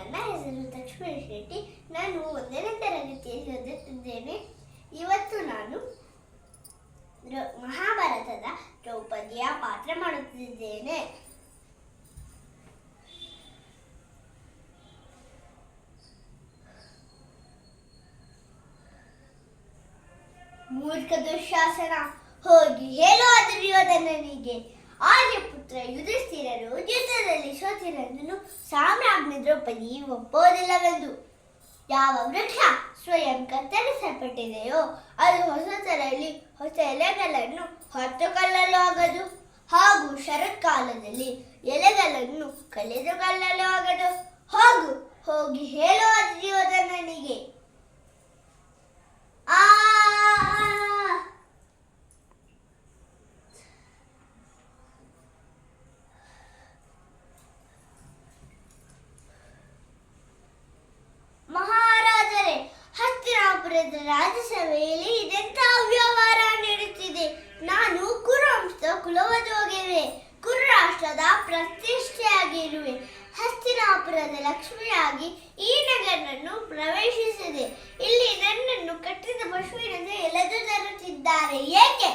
ನನ್ನ ಹೆಸರು ಲಕ್ಷ್ಮೀ ಶೆಟ್ಟಿ. ನಾನು 1ನೇ ತರಗತಿಯಲ್ಲಿ ಓದುತ್ತಿದ್ದೇನೆ. ಇವತ್ತು ನಾನು ಮಹಾಭಾರತದ ದ್ರೌಪದಿಯ ಪಾತ್ರ ಮಾಡುತ್ತಿದ್ದೇನೆ. ಮೂರ್ಖ ದುಶ್ಯಾಸನ, ಹೋಗಿ ಹೇಳು ದುರ್ಯೋಧನನಿಗೆ, ಆರ್ಯಪುತ್ರ ಯುಧಿಷ್ಠಿರರು ಯುದ್ಧದಲ್ಲಿ ಸೋತಿರನ್ನು ಸಾಮ್ರಾಜ್ಞಿ ದ್ರೌಪದಿ ಒಪ್ಪುವುದಿಲ್ಲವೆಂದು. ಯಾವ ವೃಕ್ಷ ಸ್ವಯಂ ಕತ್ತರಿಸಲ್ಪಟ್ಟಿದೆಯೋ ಅದು ಹೊಸತರಲ್ಲಿ ಹೊಸ ಎಲೆಗಳನ್ನು ಹೊತ್ತುಕೊಳ್ಳಲು ಆಗದು, ಹಾಗೂ ಶರತ್ಕಾಲದಲ್ಲಿ ಎಲೆಗಳನ್ನು ಕಳೆದುಕೊಳ್ಳಲು ಆಗದು. ಹೋಗಿ ಹೇಳುವ ದುರ್ಯೋಧನನಿಗೆ. ಮಹಾರಾಜರೇ, ಹಸ್ತಿನಾಪುರದ ರಾಜಸಭೆಯಲ್ಲಿ ಇದೆಂತಹ ವ್ಯವಹಾರ ನಡೆಯುತ್ತಿದೆ. ನಾನು ಕುರುವಂಶದ ಕುಲವಧುವಾಗಿರುವೆ, ಕುರುರಾಷ್ಟ್ರದ ಪ್ರತಿಷ್ಠೆಯಾಗಿರುವೆ. ಹಸ್ತಿನಾಪುರದ ಲಕ್ಷ್ಮಿಯಾಗಿ ಈ ನಗರವನ್ನು ಪ್ರವೇಶಿಸಿದೆ. ಇಲ್ಲಿ ನನ್ನನ್ನು ಕಟ್ಟಿದ ಪಶುವಿನಂತೆ ಎಳೆದು ತರುತ್ತಿದ್ದಾರೆ. ಏಕೆ?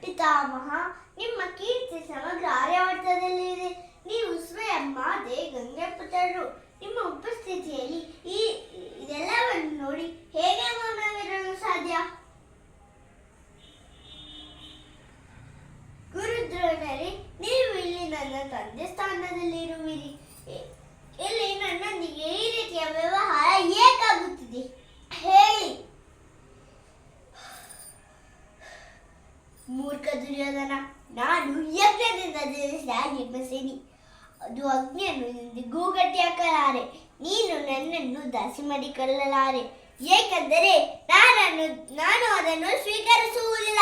ಪಿತಾಮಹ, ನಿಮ್ಮ ಕೀರ್ತಿ ಸಮಗ್ರ ಆರ್ಯಾವರ್ತದಲ್ಲಿದೆ. ನೀವು ಸ್ವಯಂ ಮಾತೆ ಗಂಗೆ ಪುತ್ರರು. ನಿಮ್ಮ ಉಪಸ್ಥಿತಿಯಲ್ಲಿ ಇದೆಲ್ಲವನ್ನು ನೋಡಿ ಹೇಗೆ ಮೌನವಿರಲು ಸಾಧ್ಯ? ಗುರುದ್ರೋಣರೇ, ನೀವು ಇಲ್ಲಿ ನನ್ನ ತಂದೆ ಸ್ಥಾನದಲ್ಲಿರುವಿರಿ. ಇಲ್ಲಿ ನನ್ನೊಂದಿಗೆ ಈ ರೀತಿಯ ವ್ಯವಹಾರ ಏಕಾಗುತ್ತಿದೆ ಹೇಳಿ? ಮೂರ್ಖ ದುರ್ಯೋಧನ, ನಾನು ಯಜ್ಞದಿಂದ ಜನಿಸಿದ ಯಜ್ಞಸೇನಿ. ಅದು ಅಗ್ನಿಯನ್ನು ಎಂದಿಗೂ ಗಟ್ಟಿಯಾಕಲಾರೆ. ನೀನು ನನ್ನನ್ನು ದಾಸಿ ಮಾಡಿಕೊಳ್ಳಲಾರೆ, ಏಕೆಂದರೆ ನಾನು ಅದನ್ನು ಸ್ವೀಕರಿಸುವುದಿಲ್ಲ.